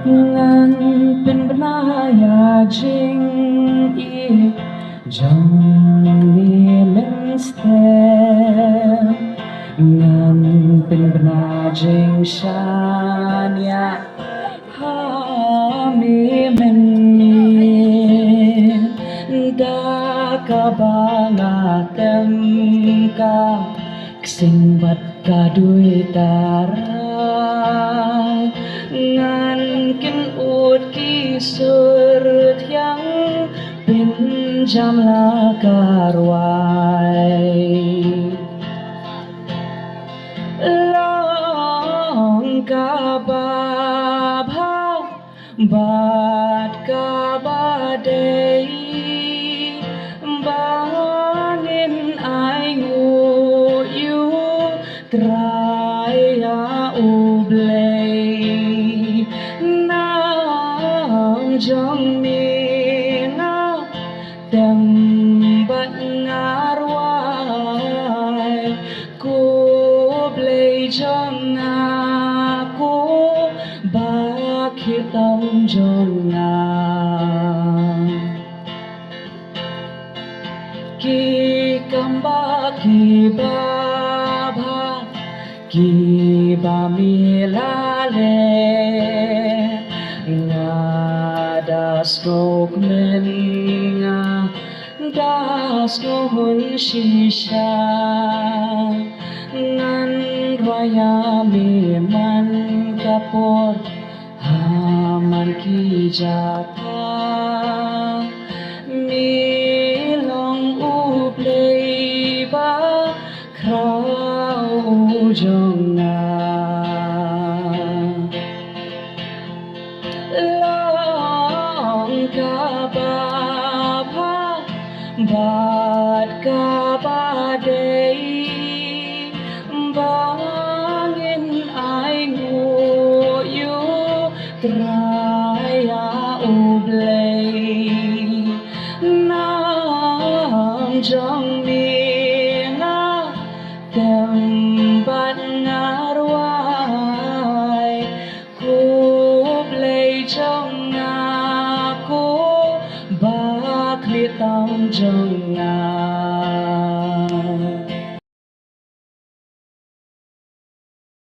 ngàn bên benaya jing i jong ni men stem ngàn bên benajing shania ha mi men ni da ka ba nga tem ka sing bat ka dui tara ngàn kinh ut ki sur thiang bin jam la karwai long ka ba bha bat ka ba day bangin ai ngu yu trai ya ublay nang jong mi na tem bat ngarwai ku blay jong na ku ba khitong jong na ki kamba ki ba bha ki ba mi la le nga das go men nga das go hun shi sha ngan roya mi man kapor ha man ki jata mi long u play ba krau jong na long ka ba bha bat ka ba day bangin ai ngu yu trai ya ublay nang jong